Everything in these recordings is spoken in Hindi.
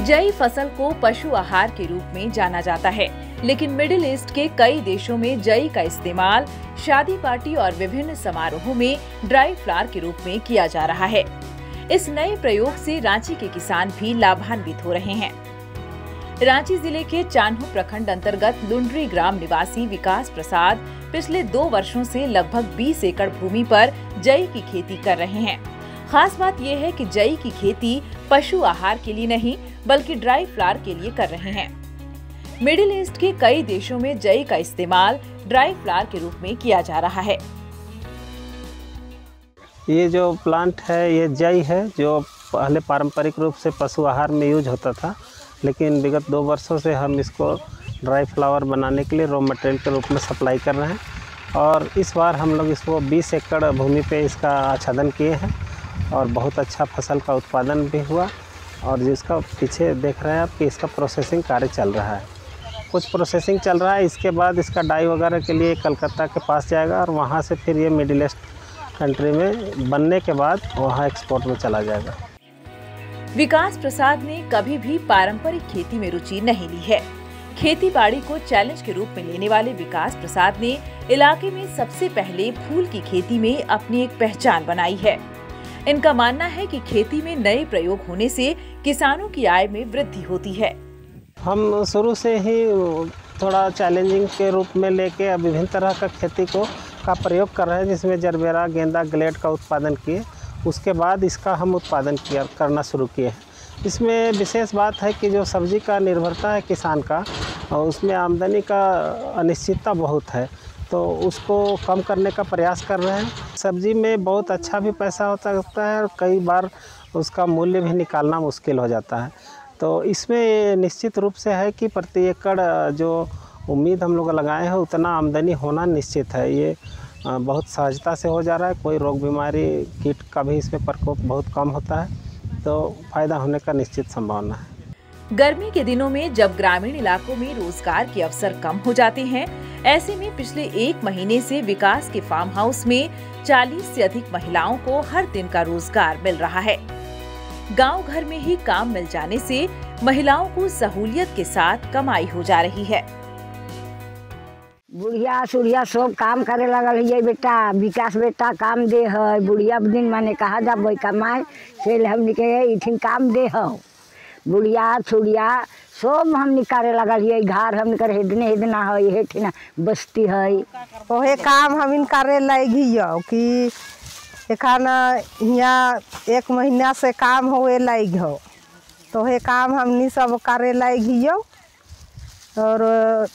जई फसल को पशु आहार के रूप में जाना जाता है, लेकिन मिडिल ईस्ट के कई देशों में जई का इस्तेमाल शादी पार्टी और विभिन्न समारोहों में ड्राई फ्लावर के रूप में किया जा रहा है। इस नए प्रयोग से रांची के किसान भी लाभान्वित हो रहे हैं। रांची जिले के चान्हो प्रखंड अंतर्गत लुंडरी ग्राम निवासी विकास प्रसाद पिछले 2 वर्षों से लगभग 20 एकड़ भूमि पर जई की खेती कर रहे हैं। खास बात यह है कि जई की खेती पशु आहार के लिए नहीं बल्कि ड्राई फ्लावर के लिए कर रहे हैं। मिडिल ईस्ट के कई देशों में जई का इस्तेमाल ड्राई फ्लावर के रूप में किया जा रहा है। ये जो प्लांट है ये जई है, जो पहले पारंपरिक रूप से पशु आहार में यूज होता था, लेकिन विगत 2 वर्षों से हम इसको ड्राई फ्लावर बनाने के लिए रॉ मटेरियल के रूप में सप्लाई कर रहे हैं। और इस बार हम लोग इसको 20 एकड़ भूमि पे इसका आच्छादन किए हैं और बहुत अच्छा फसल का उत्पादन भी हुआ। और जिसका पीछे देख रहे हैं आप कि इसका प्रोसेसिंग कार्य चल रहा है, कुछ प्रोसेसिंग चल रहा है। इसके बाद इसका डाई वगैरह के लिए कलकत्ता के पास जाएगा और वहाँ से फिर ये मिडिल ईस्ट कंट्री में बनने के बाद वहाँ एक्सपोर्ट में चला जाएगा। विकास प्रसाद ने कभी भी पारंपरिक खेती में रुचि नहीं ली है। खेती बाड़ी को चैलेंज के रूप में लेने वाले विकास प्रसाद ने इलाके में सबसे पहले फूल की खेती में अपनी एक पहचान बनाई है। इनका मानना है कि खेती में नए प्रयोग होने से किसानों की आय में वृद्धि होती है। हम शुरू से ही थोड़ा चैलेंजिंग के रूप में लेके विभिन्न तरह का खेती का प्रयोग कर रहे हैं, जिसमें जरबेरा, गेंदा, ग्लेड का उत्पादन किए। उसके बाद इसका हम उत्पादन करना शुरू किए हैं। इसमें विशेष बात है कि जो सब्जी का निर्भरता है किसान का, और उसमें आमदनी का अनिश्चितता बहुत है, तो उसको कम करने का प्रयास कर रहे हैं। सब्जी में बहुत अच्छा भी पैसा होता है और कई बार उसका मूल्य भी निकालना मुश्किल हो जाता है। तो इसमें निश्चित रूप से है कि प्रति एकड़ जो उम्मीद हम लोग लगाए हैं उतना आमदनी होना निश्चित है। ये बहुत सहजता से हो जा रहा है। कोई रोग बीमारी, कीट का भी इसमें प्रकोप बहुत कम होता है, तो फायदा होने का निश्चित संभावना है। गर्मी के दिनों में जब ग्रामीण इलाकों में रोजगार के अवसर कम हो जाते हैं, ऐसे में पिछले 1 महीने से विकास के फार्म हाउस में 40 से अधिक महिलाओं को हर दिन का रोजगार मिल रहा है। गांव घर में ही काम मिल जाने से महिलाओं को सहूलियत के साथ कमाई हो जा रही है। बुढ़िया सुढ़िया सब काम करे लगल है बेटा। विकास बेटा काम दे है। बुढ़िया दिन माने कहा जा बोई कमाए से हमने के इथिन काम दे है। बुढ़िया छुड़िया सब हमने करे लगल है। घर हमने करे हेदना है, हेठिना बस्ती है। ओहे काम हम करे लगी कि एखाना यहाँ 1 महीना से काम होए लग हो, तो हे काम हमनी सब करे लगी। और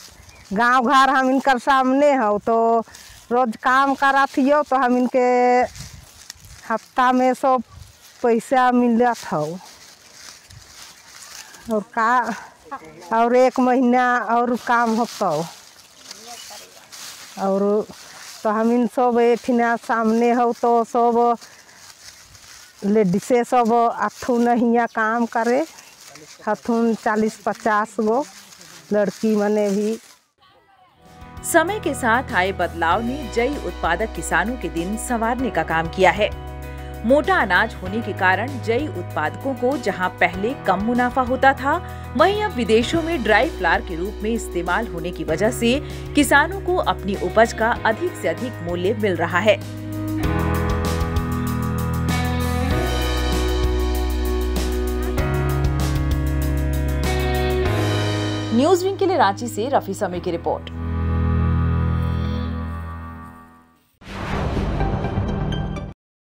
गांव घर हम इनकर सामने हो, तो रोज काम कराथियो, तो हम इनके हफ्ता में सब पैसा मिलत हो। और का और 1 महीना और काम होता। और तो हम इन सब एठिना सामने हो, तो सब लेडीसे सब अथुन हियाँ काम करे। हथुन 40-50 गो लड़की मने भी। समय के साथ आए बदलाव ने जई उत्पादक किसानों के दिन संवारने का काम किया है। मोटा अनाज होने के कारण जई उत्पादकों को जहां पहले कम मुनाफा होता था, वहीं अब विदेशों में ड्राई फ्लावर के रूप में इस्तेमाल होने की वजह से किसानों को अपनी उपज का अधिक से अधिक मूल्य मिल रहा है। न्यूज़ विंग के लिए रांची से रफी समीर की रिपोर्ट।